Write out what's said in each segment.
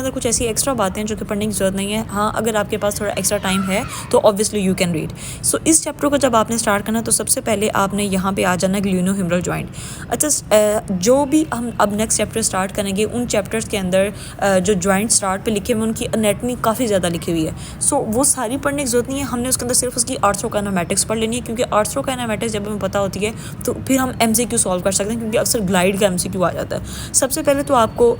अंदर कुछ ऐसी एक्स्ट्रा बातें हैं जो कि पढ़ने की ज़रूरत नहीं है। हाँ, अगर आपके पास थोड़ा एक्स्ट्रा टाइम है तो ऑब्वियसली यू कैन रीड। सो इस चैप्टर को जब आपने स्टार्ट करना तो सबसे पहले आपने यहाँ पे आ जाना ग्लूनोह्यूमरल जॉइंट। अच्छा, जो भी हम अब नेक्स्ट चैप्टर स्टार्ट करेंगे उन चैप्टर्स के अंदर जो जॉइंट स्टार्ट पे लिखे हुए उनकी एनाटॉमी काफ़ी ज़्यादा लिखी हुई है। सो वो सारी पढ़ने की ज़रूरत नहीं है, हमने उसके अंदर सिर्फ उसकी आर्थ्रोकाइनेमेटिक्स पढ़ लेनी है, क्योंकि आर्थ्रोकाइनेमेटिक्स जब हमें पता होती है तो फिर हम MCQ सॉल्व कर सकते हैं, क्योंकि अक्सर ग्लाइड का MCQ आ जाता है। सबसे पहले तो आपको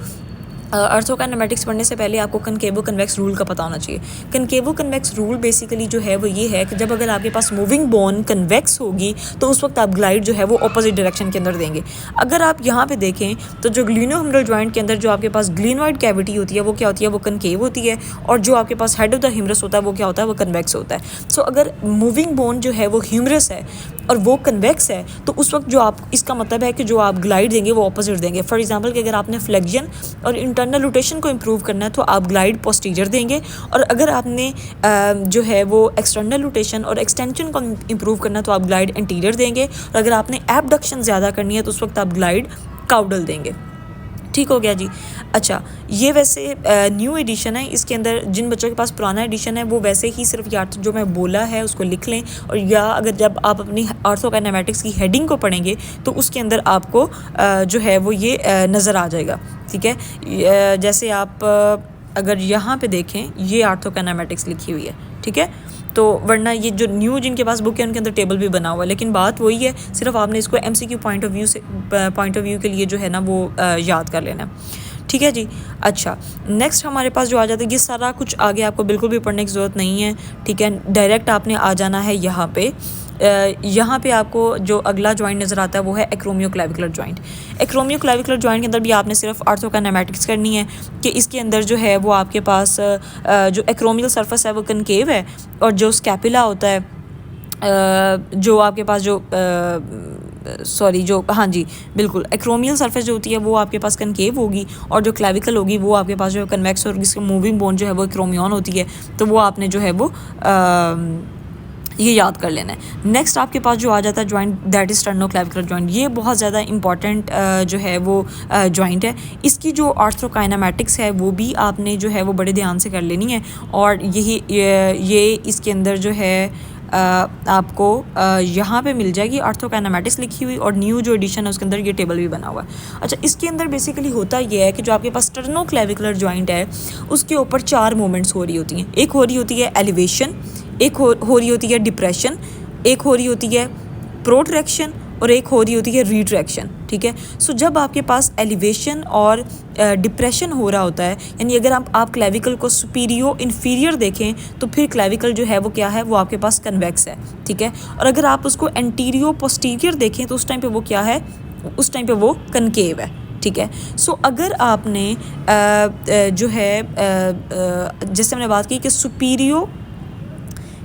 आर्थ्रोकाइनेमेटिक्स पढ़ने से पहले आपको कनकेवो कन्वेक्स रूल का पता होना चाहिए। कनकेवो कन्वेक्स रूल बेसिकली जो है वो ये है कि जब अगर आपके पास मूविंग बोन कन्वेक्स होगी तो उस वक्त आप ग्लाइड जो है वो ऑपोजिट डायरेक्शन के अंदर देंगे। अगर आप यहाँ पे देखें तो जो ग्लूनोह्यूमरल जॉइंट के अंदर जो आपके पास ग्लिनोइड कैविटी होती है वो क्या होती है, वो कनकेव होती है, और जो आपके पास हेड ऑफ द ह्यूमरस होता है वो क्या होता है, वो कन्वेक्स होता है। सो अगर मूविंग बोन जो है वो ह्यूमरस है और वो कन्वेक्स है तो उस वक्त जो आप, इसका मतलब है कि जो आप ग्लाइड देंगे वो ऑपोजिट देंगे। फॉर एग्जांपल कि अगर आपने फ्लेक्शन और इंटरनल रोटेशन को इंप्रूव करना है तो आप ग्लाइड पोस्टीरियर देंगे, और अगर आपने जो है वो एक्सटर्नल रोटेशन और एक्सटेंशन को इंप्रूव करना है तो आप ग्लाइड एंटीरियर देंगे, और अगर आपने एबडक्शन ज़्यादा करनी है तो उस वक्त आप ग्लाइड काउडल देंगे। ठीक हो गया जी। अच्छा, ये वैसे न्यू एडिशन है, इसके अंदर जिन बच्चों के पास पुराना एडिशन है वो वैसे ही सिर्फ या तो जो मैं बोला है उसको लिख लें, और या अगर जब आप अपनी आर्थ्रोकाइनेमेटिक्स की हेडिंग को पढ़ेंगे तो उसके अंदर आपको जो है वो ये नज़र आ जाएगा। ठीक है, जैसे आप अगर यहाँ पे देखें ये आर्थ्रोकाइनेमेटिक्स लिखी हुई है, ठीक है, तो वरना ये जो न्यू जिनके पास बुक है उनके अंदर टेबल भी बना हुआ है, लेकिन बात वही है, सिर्फ आपने इसको MCQ पॉइंट ऑफ व्यू के लिए जो है ना वो याद कर लेना। ठीक है जी। अच्छा, नेक्स्ट हमारे पास जो आ जाता है, ये सारा कुछ आगे आपको बिल्कुल भी पढ़ने की ज़रूरत नहीं है। ठीक है, डायरेक्ट आपने आ जाना है यहाँ पे। यहाँ पे आपको जो अगला जॉइंट नज़र आता है वो है एक्रोमियोक्लेविकुलर जॉइंट। एक्रोमियोक्लेविकुलर जॉइंट के अंदर भी आपने सिर्फ आर्थ्रोकाइनेमेटिक्स करनी है कि इसके अंदर जो है वो आपके पास जो एक्रोमियल सरफेस है वो कनकेव है, और जो स्कैपुला होता है, जो आपके पास जो हाँ जी बिल्कुल, एक्रोमियल सरफेस जो होती है वो आपके पास कनकेव होगी, और जो क्लेविकल होगी वो आपके पास जो है कन्वेक्स होगी, जिसकी मूविंग बोन जो है वो एक्रोमियन होती है, तो वो आपने जो है वो ये याद कर लेना है। नेक्स्ट आपके पास जो आ जाता है joint, that is sternoclavicular joint. ये बहुत ज़्यादा इंपॉर्टेंट जो है वो जॉइंट है। इसकी जो आर्थ्रोकाइनेमेटिक्स है वो भी आपने जो है वो बड़े ध्यान से कर लेनी है, और ये इसके अंदर जो है आपको यहाँ पे मिल जाएगी आर्थ्रोकाइनेमेटिक्स लिखी हुई, और न्यू जो एडिशन है उसके अंदर ये टेबल भी बना हुआ है। अच्छा, इसके अंदर बेसिकली होता ये है कि जो आपके पास स्टर्नोक्लेविकुलर जॉइंट है उसके ऊपर 4 मूवमेंट्स हो रही होती हैं। एक हो रही होती है एलिवेशन, एक हो रही होती है डिप्रेशन, एक हो रही होती है प्रोट्रैक्शन, और एक हो रही होती है रिट्रैक्शन। ठीक है, सो जब आपके पास एलिवेशन और डिप्रेशन हो रहा होता है, यानी अगर आप क्लेविकल को सुपीरियो इन्फीरियर देखें तो फिर क्लेविकल जो है वो क्या है, वो आपके पास कन्वेक्स है। ठीक है, और अगर आप उसको एंटीरियो पोस्टीरियर देखें तो उस टाइम पे वो क्या है, उस टाइम पे वो कनकेव है। ठीक है, सो अगर आपने जो है जैसे हमने बात की कि सुपीरियो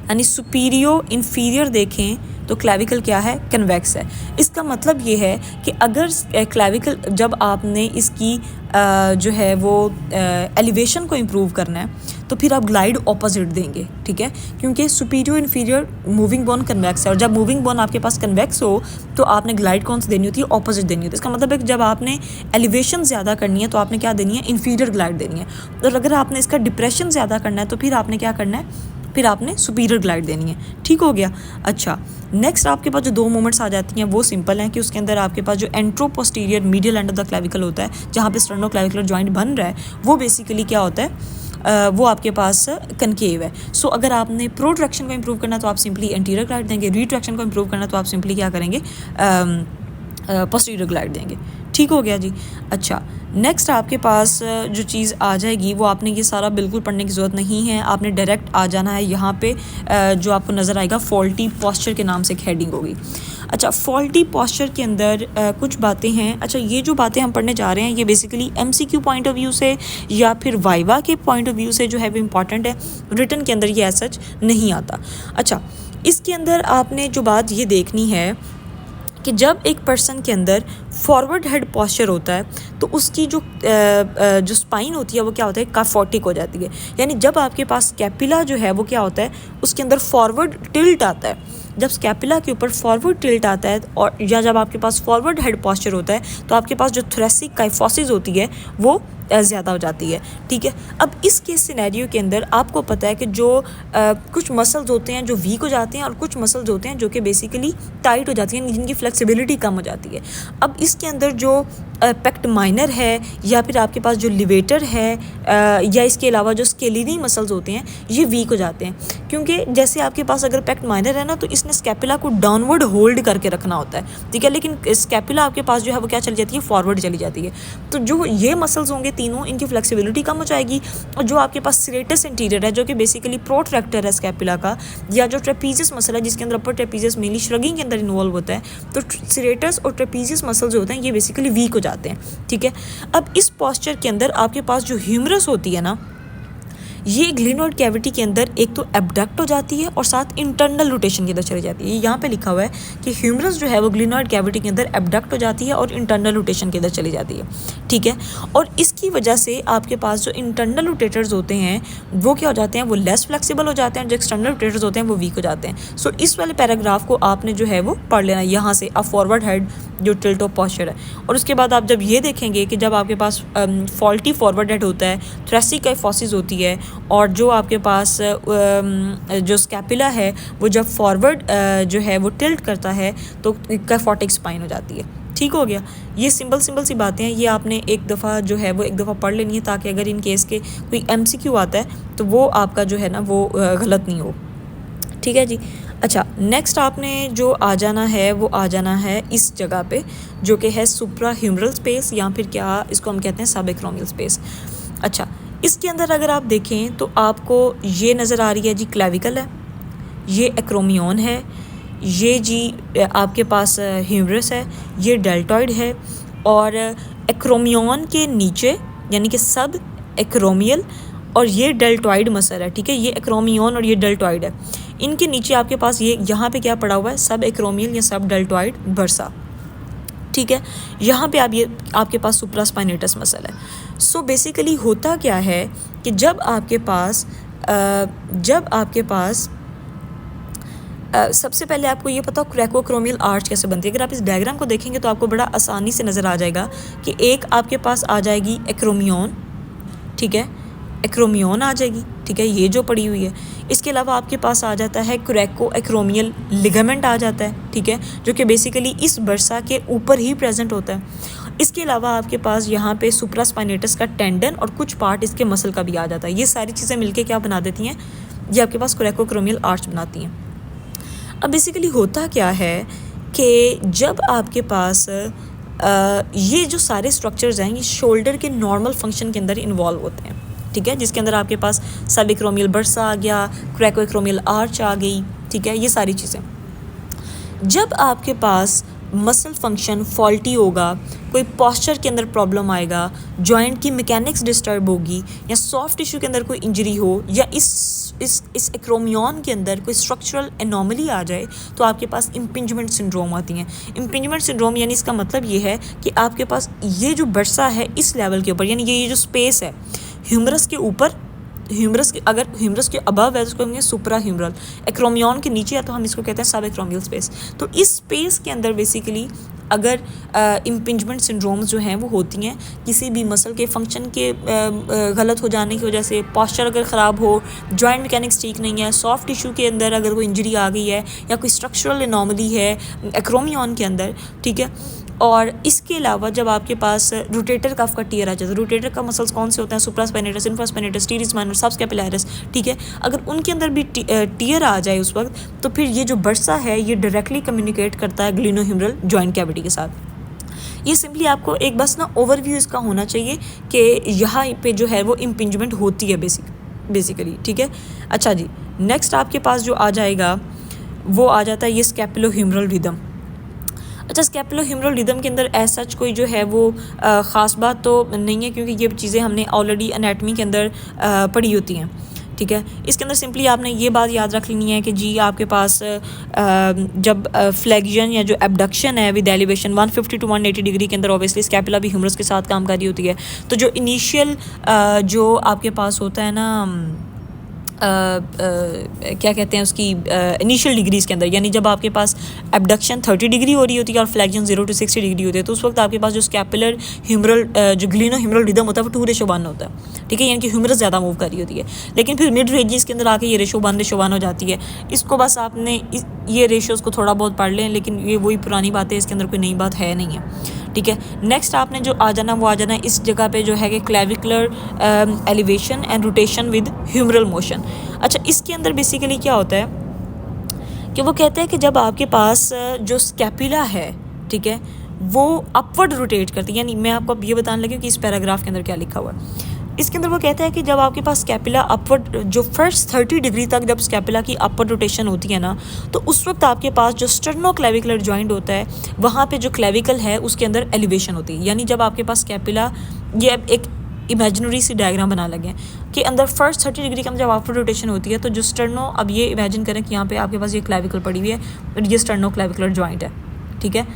यानी सुपीरियो इन्फीरियर देखें तो क्लेविकल क्या है, कन्वेक्स है। इसका मतलब ये है कि अगर क्लेविकल, जब आपने इसकी जो है वो एलिवेशन को इम्प्रूव करना है तो फिर आप ग्लाइड ऑपोजिट देंगे। ठीक है, क्योंकि superior inferior moving bone convex है, और जब मूविंग बोन आपके पास कन्वेक्स हो तो आपने ग्लाइड कौन सी देनी होती है, ऑपोजिट देनी होती है। इसका मतलब है कि जब आपने एलिवेशन ज़्यादा करनी है तो आपने क्या देनी है, इन्फीरियर ग्लाइड देनी है, और अगर आपने इसका डिप्रेशन ज़्यादा करना है तो फिर आपने क्या करना है, फिर आपने सुपीरियर ग्लाइड देनी है। ठीक हो गया। अच्छा, नेक्स्ट आपके पास जो 2 मूवमेंट्स आ जाती हैं वो सिंपल हैं कि उसके अंदर आपके पास जो anteroposterior medial end of the clavicle होता है, जहाँ पे स्टर्नोक्लेविकुलर जॉइंट बन रहा है, वो बेसिकली क्या होता है, वो आपके पास कनकेव है। सो अगर आपने प्रोट्रैक्शन को इंप्रूव करना तो आप सिंपली एंटीरियर ग्लाइड देंगे, रिट्रैक्शन को इंप्रूव करना तो आप सिंपली क्या करेंगे, पोस्टीरियर ग्लाइड देंगे। ठीक हो गया जी। अच्छा, नेक्स्ट आपके पास जो चीज़ आ जाएगी वो, आपने ये सारा बिल्कुल पढ़ने की ज़रूरत नहीं है, आपने डायरेक्ट आ जाना है यहाँ पे। जो आपको नज़र आएगा फॉल्टी पॉस्चर के नाम से एक हेडिंग होगी। अच्छा, फॉल्टी पॉस्चर के अंदर कुछ बातें हैं। अच्छा, ये जो बातें हम पढ़ने जा रहे हैं ये basically MCQ point of view से या फिर वाइवा के पॉइंट ऑफ व्यू से जो है वो इम्पॉर्टेंट है, रिटन के अंदर ये सच नहीं आता। अच्छा, इसके अंदर आपने जो बात ये देखनी है कि जब एक पर्सन के अंदर फॉरवर्ड हेड पॉस्चर होता है तो उसकी जो स्पाइन होती है वो क्या होता है, काफोटिक हो जाती है। यानी जब आपके पास स्कैपुला जो है वो क्या होता है, उसके अंदर फॉरवर्ड टिल्ट आता है। जब स्कैपुला के ऊपर फॉरवर्ड टिल्ट आता है, और या जब आपके पास फॉरवर्ड हेड पॉस्चर होता है तो आपके पास जो थोरेसिक काइफोसिस होती है वो ज़्यादा हो जाती है, ठीक है। अब इस केस सिनेरियो के अंदर आपको पता है कि जो कुछ मसल्स होते हैं जो वीक हो जाते हैं और कुछ मसल्स होते हैं जो कि बेसिकली टाइट हो जाती हैं, जिनकी फ्लेक्सिबिलिटी कम हो जाती है। अब इसके अंदर जो पेक्ट माइनर है या फिर आपके पास जो लिवेटर है या इसके अलावा जो स्केलिनी मसल्स होते हैं ये वीक हो जाते हैं, क्योंकि जैसे आपके पास अगर पेक्ट माइनर है ना तो इसने स्कैपुला को डाउनवर्ड होल्ड करके रखना होता है, ठीक है, लेकिन स्कैपुला आपके पास जो है वो क्या चली जाती है, फॉरवर्ड चली जाती है। तो जो ये मसल्स होंगे तीनों, इनकी फ्लेक्सिबिलिटी कम हो जाएगी। और जो आपके पास सिरेटस इंटीरियर है जो कि बेसिकली प्रोट्रैक्टर है स्कैपुला का, या जो ट्रेपीजियस मसल है जिसके अंदर अपर ट्रेपीजियस मेनली श्रगिंग के अंदर इन्वॉल्व होता है, तो सिरेटस और ट्रेपीजियस मसल जो होते हैं ये बेसिकली वीक हो जाते हैं, ठीक है। अब इस पॉस्चर के अंदर आपके पास जो ह्यूमरस होती है ना, ये ग्लिनोइड कैविटी के अंदर एक तो एबडक्ट हो जाती है और साथ इंटरनल रोटेशन के अंदर चली जाती है। यहाँ पे लिखा हुआ है कि ह्यूमरस जो है वो ग्लिनोइड कैविटी के अंदर एबडक्ट हो जाती है और इंटरनल रोटेशन के अंदर चली जाती है, ठीक है। और इसकी वजह से आपके पास जो इंटरनल रोटेटर्स होते हैं वो क्या हो जाते हैं, वो लेस फ्लेक्सिबल हो जाते हैं, जो एक्सटर्नल रोटेटर्स होते हैं वो वीक हो जाते हैं। सो इस वाले पैराग्राफ को आपने जो है वो पढ़ लेना यहाँ से, अ फॉरवर्ड हेड जो टिल्ट ऑफ पॉस्चर है। और उसके बाद आप जब ये देखेंगे कि जब आपके पास फॉल्टी फॉरवर्ड हेड होता है, थ्रेसिक काइफोसिस होती है, और जो आपके पास जो स्कैपुला है वो जब फॉरवर्ड जो है वो टिल्ट करता है तो काइफोटिक स्पाइन हो जाती है, ठीक हो गया। ये सिंपल सी बातें हैं, ये आपने एक दफ़ा जो है वो एक दफ़ा पढ़ लेनी है ताकि अगर इन केस के कोई MCQ आता है तो वो आपका जो है ना वो गलत नहीं हो, ठीक है जी। अच्छा, नेक्स्ट आपने जो आ जाना है वो आ जाना है इस जगह पे जो कि है सुप्रा ह्यूमरल स्पेस, या फिर क्या इसको हम कहते हैं सब एक्रोमियल स्पेस। अच्छा, इसके अंदर अगर आप देखें तो आपको ये नज़र आ रही है जी क्लेविकल है, ये एक्रोमियन है, ये जी आपके पास ह्यूमरस है, ये डेल्टॉइड है, और एक्रोमियन के नीचे यानी कि सब एक्रोमियल और ये डेल्टॉइड मसल है, ठीक है। ये एक्रोमियन और ये डेल्टॉइड है, इनके नीचे आपके पास ये यहाँ पे क्या पड़ा हुआ है, सब एक्रोमियल या सब डेल्टॉइड बर्सा, ठीक है। यहाँ पे आप ये आपके पास सुप्रास्पाइनेटस मसल है। सो बेसिकली होता क्या है कि जब आपके पास सबसे पहले आपको ये पता हो क्रैकोक्रोमियल आर्च कैसे बनती है। अगर आप इस डायग्राम को देखेंगे तो आपको बड़ा आसानी से नज़र आ जाएगा कि एक आपके पास आ जाएगी एक्रोमियन, ठीक है, एक्रोमियन आ जाएगी, ठीक है, ये जो पड़ी हुई है। इसके अलावा आपके पास आ जाता है क्रैको एक्रोमियल लिगामेंट आ जाता है, ठीक है, जो कि बेसिकली इस बर्सा के ऊपर ही प्रेजेंट होता है। इसके अलावा आपके पास यहाँ पे सुप्रास्पाइनेटस का टेंडन और कुछ पार्ट इसके मसल का भी आ जाता है। ये सारी चीज़ें मिलके क्या बना देती हैं, ये आपके पास क्रैकोक्रोमियल आर्च बनाती हैं। अब बेसिकली होता क्या है कि जब आपके पास ये जो सारे स्ट्रक्चर्स हैं ये शोल्डर के नॉर्मल फंक्शन के अंदर इन्वॉल्व होते हैं, ठीक है, जिसके अंदर आपके पास सब एक्रोमियल बर्सा आ गया, क्रैको एक्रोमियल आर्च आ गई, ठीक है, ये सारी चीज़ें। जब आपके पास मसल फंक्शन फॉल्टी होगा, कोई पॉस्चर के अंदर प्रॉब्लम आएगा, जॉइंट की मैकेनिक्स डिस्टर्ब होगी, या सॉफ्ट टिश्यू के अंदर कोई इंजरी हो, या इस एक्रोमियन के अंदर कोई स्ट्रक्चरल एनोमली आ जाए तो आपके पास इम्पिंजमेंट सिंड्रोम आती हैं। इम्पिंजमेंट सिंड्रोम यानी इसका मतलब ये है कि आपके पास ये जो बर्सा है इस लेवल के ऊपर, यानी ये जो स्पेस है ह्यूमरस के ऊपर, ह्यूमरस के अगर ह्यूमरस के अबव है तो उसको कहेंगे सुप्रा ह्यूमरल, एक्रोमियन के नीचे है तो हम इसको कहते हैं सब एक्रोमियल स्पेस। तो इस स्पेस के अंदर बेसिकली अगर इम्पिंजमेंट सिंड्रोम्स जो हैं वो होती हैं किसी भी मसल के फंक्शन के गलत हो जाने की वजह से, पॉस्चर अगर ख़राब हो, जॉइंट मैकेनिक्स ठीक नहीं है, सॉफ्ट टिश्यू के अंदर अगर कोई इंजरी आ गई है, या कोई स्ट्रक्चरल एनोमली है एक्रोमियन के अंदर, ठीक है। और इसके अलावा जब आपके पास रोटेटर कफ का टीयर आ जाता है, रोटेटर का मसल्स कौन से होते हैं, supraspinatus, infraspinatus, teres minor, subscapularis, ठीक है। अगर उनके अंदर भी टीयर आ जाए उस वक्त तो फिर ये जो बर्सा है ये डायरेक्टली कम्युनिकेट करता है ग्लिनोह्यूमरल जॉइंट कैविटी के साथ। ये सिंपली आपको एक बस ना ओवरव्यू इसका होना चाहिए कि यहाँ पे जो है वो इम्पिंजमेंट होती है बेसिकली, ठीक है। अच्छा जी, नेक्स्ट आपके पास जो आ जाएगा वो आ जाता है ये स्कैपुलोह्यूमरल रिदम। अच्छा, स्कैपुलोह्यूमरल रिदम के अंदर एज सच कोई जो है वो ख़ास बात तो नहीं है, क्योंकि ये चीज़ें हमने ऑलरेडी एनाटमी के अंदर पढ़ी होती हैं, ठीक है। इसके अंदर सिंपली आपने ये बात याद रख लेनी है कि जी आपके पास जब फ्लेक्शन या जो एबडक्शन है विद एलिवेशन 150 to 180 डिग्री के अंदर ऑब्वियसली स्कैपुला भी ह्यूमरस के साथ काम कर रही होती है। तो जो इनिशियल जो आपके पास होता है ना क्या कहते हैं उसकी इनिशियल डिग्रीज़ के अंदर, यानी जब आपके पास एबडक्शन 30 डिग्री हो रही होती है और फ्लेक्शन 0 to 60 डिग्री होती है, तो उस वक्त आपके पास जो स्कैपुलर ह्यूमरल जो ग्लिनो ह्यूमरल रिदम होता है वो 2:1 होता है, ठीक है, यानी कि ह्यूमरस ज़्यादा मूव कर रही होती है। लेकिन फिर मिड रेंजेस के अंदर आके ये रेशो 1:1 हो जाती है। इसको बस आपने ये रेशोज़ को थोड़ा बहुत पढ़ लें, लेकिन ये वही पुरानी बात है, इसके अंदर कोई नई बात है नहीं है, ठीक है। नेक्स्ट आपने जो आ जाना वो आ जाना इस जगह पे जो है कि clavicular elevation and rotation with humeral motion. अच्छा, इसके अंदर बेसिकली क्या होता है कि वो कहते हैं कि जब आपके पास जो स्कैपुला है, ठीक है, वो अपवर्ड रोटेट करती है, यानी मैं आपको अब ये बताने लगी कि इस पैराग्राफ के अंदर क्या लिखा हुआ है। इसके अंदर वो कहता है कि जब आपके पास स्कैपुला अपवर्ड, जो फर्स्ट 30 डिग्री तक जब स्कैपुला की अपवर्ड रोटेशन होती है ना, तो उस वक्त आपके पास जो स्टर्नोक्लेविकुलर जॉइंट होता है वहाँ पे जो क्लेविकल है उसके अंदर एलिवेशन होती है। यानी जब आपके पास स्कैपुला, ये अब एक इमेजिनरी सी डायग्राम बना लगे कि अंदर फर्स्ट 30 डिग्री के अंदर जब अपवर्ड रोटेशन होती है तो जो स्टर्नो, अब ये इमेजिन करें कि यहाँ पे आपके पास ये क्लेविकल पड़ी हुई है और ये स्टर्नोक्लेविकुलर जॉइंट है, ठीक है।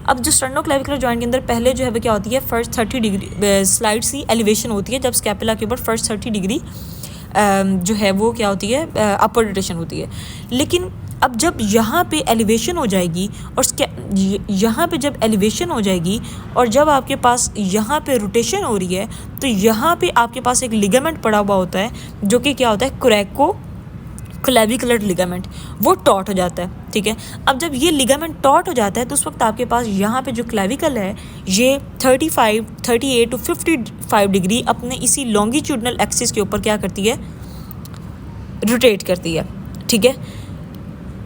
अब जो स्टर्नोक्लेविकुलर जॉइंट के अंदर पहले जो है वो क्या होती है, फर्स्ट 30 डिग्री स्लाइड सी एलिवेशन होती है जब स्कैपुला के ऊपर फर्स्ट 30 डिग्री जो है वो क्या होती है, अपवर्ड रोटेशन होती है। लेकिन अब जब यहाँ पे एलिवेशन हो जाएगी और यहाँ पे जब एलिवेशन हो जाएगी और जब आपके पास यहाँ पे रोटेशन हो रही है, तो यहाँ पे आपके पास एक लिगामेंट पड़ा हुआ होता है जो कि क्या होता है, कोरेको क्लेविकुलर लिगामेंट, वो टॉट हो जाता है, ठीक है। अब जब ये लिगामेंट टॉट हो जाता है तो उस वक्त आपके पास यहाँ पे जो क्लेविकल है ये 38 to 55 डिग्री अपने इसी लॉन्गिट्यूडनल एक्सिस के ऊपर क्या करती है, रोटेट करती है, ठीक है,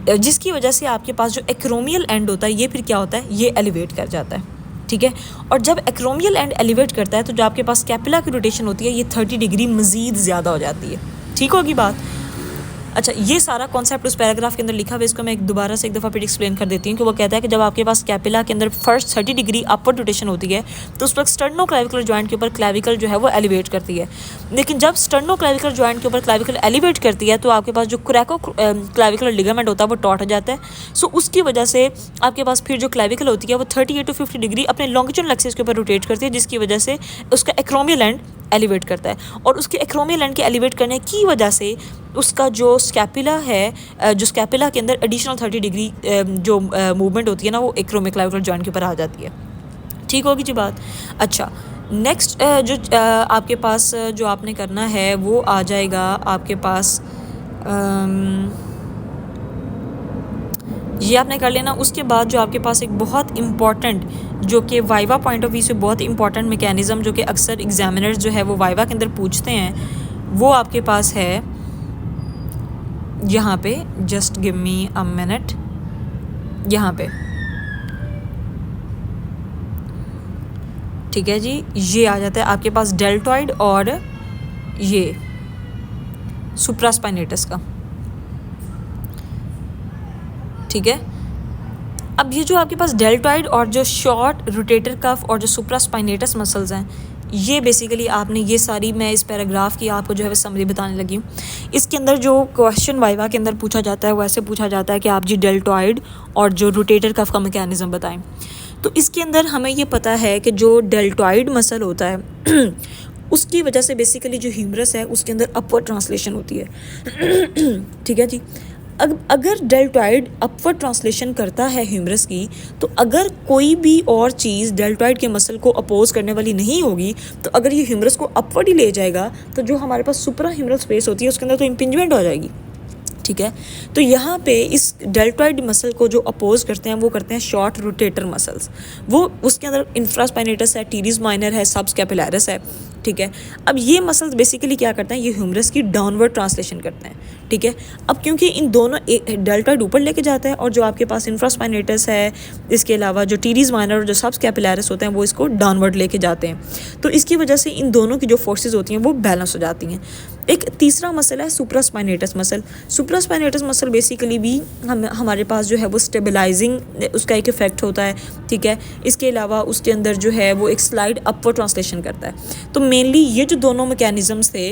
जिसकी वजह से आपके पास जो एक्रोमियल एंड होता है ये फिर क्या होता है, ये एलिवेट कर जाता है, ठीक है। और जब एक्रोमियल एंड एलिवेट करता है तो जो आपके पास स्कैपुला की रोटेशन होती है ये 30 डिग्री मज़ीद ज़्यादा हो जाती है, ठीक होगी बात। अच्छा, ये सारा कॉन्सेप्ट उस पैराग्राफ के अंदर लिखा हुआ है, इसको मैं एक दोबारा से एक दफ़ा फिर एक्सप्लेन कर देती हूँ कि वो कहता है कि जब आपके पास स्कैपुला के अंदर फर्स्ट 30 डिग्री अपवर्ड रोटेशन होती है तो उस वक्त स्टर्नोक्लेविकुलर जॉइंट के ऊपर क्लेविकल जो है वो एलिवेट करती है। लेकिन जब स्टर्नोक्लेविकुलर जॉइंट के ऊपर क्लेविकल एलिवेट करती है तो आपके पास जो कोरेको क्लेविकुलर लिगामेंट होता है वो टॉट हो जाता है। सो उसकी वजह से आपके पास फिर जो क्लेविकल होती है वो 38 to 50 डिग्री अपने लॉन्गिट्यूडनल एक्सिस के ऊपर रोटेट करती है, जिसकी वजह से उसका एक्रोमियल एंड एलिवेट करता है। और उसके एक्रोमियल एंड के एलिवेट करने की वजह से उसका जो स्कैपुला है, जो स्कैपुला के अंदर एडिशनल 30 डिग्री जो मूवमेंट होती है ना, वो एक्रोमिक्लेविकुलर जॉइंट के ऊपर आ जाती है, ठीक होगी जी बात। अच्छा, नेक्स्ट जो आपके पास जो आपने करना है वो आ जाएगा आपके पास, ये आपने कर लेना। उसके बाद जो आपके पास एक बहुत इम्पॉर्टेंट, जो कि वाइवा पॉइंट ऑफ व्यू से बहुत इंपॉर्टेंट मैकेनिज़्म जो कि अक्सर एग्जामिनर्स जो है वो वाइवा के अंदर पूछते हैं, वो आपके पास है यहाँ पे, just give me a minute, यहाँ पे, ठीक है जी। ये आ जाता है आपके पास डेल्टॉइड और ये सुप्रास्पाइनेटस का, ठीक है। अब ये जो आपके पास डेल्टॉइड और जो शॉर्ट रोटेटर कफ और जो सुप्रास्पाइनेटस मसल्स हैं, ये बेसिकली आपने ये सारी, मैं इस पैराग्राफ की आपको जो है वो समरी बताने लगी हूँ। इसके अंदर जो क्वेश्चन वाइवा के अंदर पूछा जाता है वो ऐसे पूछा जाता है कि आप जी डेल्टॉइड और जो रोटेटर कफ का मैकेनिज्म बताएं। तो इसके अंदर हमें ये पता है कि जो डेल्टॉइड मसल होता है उसकी वजह से बेसिकली जो ह्यूमरस है उसके अंदर अपवर्ड ट्रांसलेशन होती है, ठीक है जी। अगर डेल्टॉइड अपवर्ड ट्रांसलेशन करता है ह्यूमरस की, तो अगर कोई भी और चीज़ डेल्टॉइड के मसल को अपोज करने वाली नहीं होगी, तो अगर ये ह्यूमरस को अपवर्ड ही ले जाएगा तो जो हमारे पास सुप्रा ह्यूमरल स्पेस होती है उसके अंदर तो इम्पिंजमेंट हो जाएगी, ठीक है। तो यहाँ पे इस डेल्टॉइड मसल को जो अपोज करते हैं वो करते हैं शॉर्ट रोटेटर मसल्स। वो उसके अंदर इंफ्रास्पाइनेटस है, टीरीज माइनर है, सबस्कैपुलरिस है, ठीक है। अब ये मसल्स बेसिकली क्या करते हैं, ये ह्यूमरस की डाउनवर्ड ट्रांसलेशन करते हैं, ठीक है। अब क्योंकि इन दोनों, डेल्टॉइड ऊपर लेके जाता है और जो आपके पास इंफ्रास्पाइनेटस है, इसके अलावा जो टीरीज माइनर और जो सबस्कैपुलरिस होते हैं वो इसको डाउनवर्ड लेके जाते हैं। तो इसकी वजह से इन दोनों की जो फोर्सेज होती हैं वो बैलेंस हो जाती हैं। एक तीसरा मसल है supraspinatus muscle. Supraspinatus muscle basically भी हमारे पास जो है वो स्टेबलाइजिंग उसका एक इफेक्ट होता है, ठीक है। इसके अलावा उसके अंदर जो है वो एक स्लाइड अपवर्ड ट्रांसलेशन करता है। तो मेनली ये जो दोनों मैकेनिज़म्स थे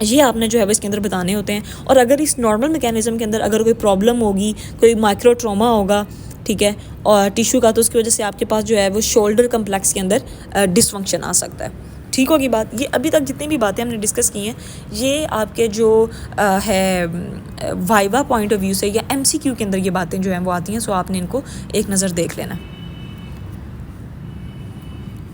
ये आपने जो है वो इसके अंदर बताने होते हैं। और अगर इस नॉर्मल मैकेनिज़्म के अंदर अगर कोई प्रॉब्लम होगी, कोई माइक्रो ट्रॉमा होगा, ठीक है, और टिश्यू का, तो उसकी वजह से आपके पास जो है वो शोल्डर कम्प्लेक्स के अंदर डिसफंक्शन आ सकता है, ठीक होगी बात। ये अभी तक जितनी भी बातें हमने डिस्कस की हैं ये आपके जो है वाइवा पॉइंट ऑफ व्यू से या एमसीक्यू के अंदर ये बातें जो हैं वो आती हैं, सो आपने इनको एक नज़र देख लेना।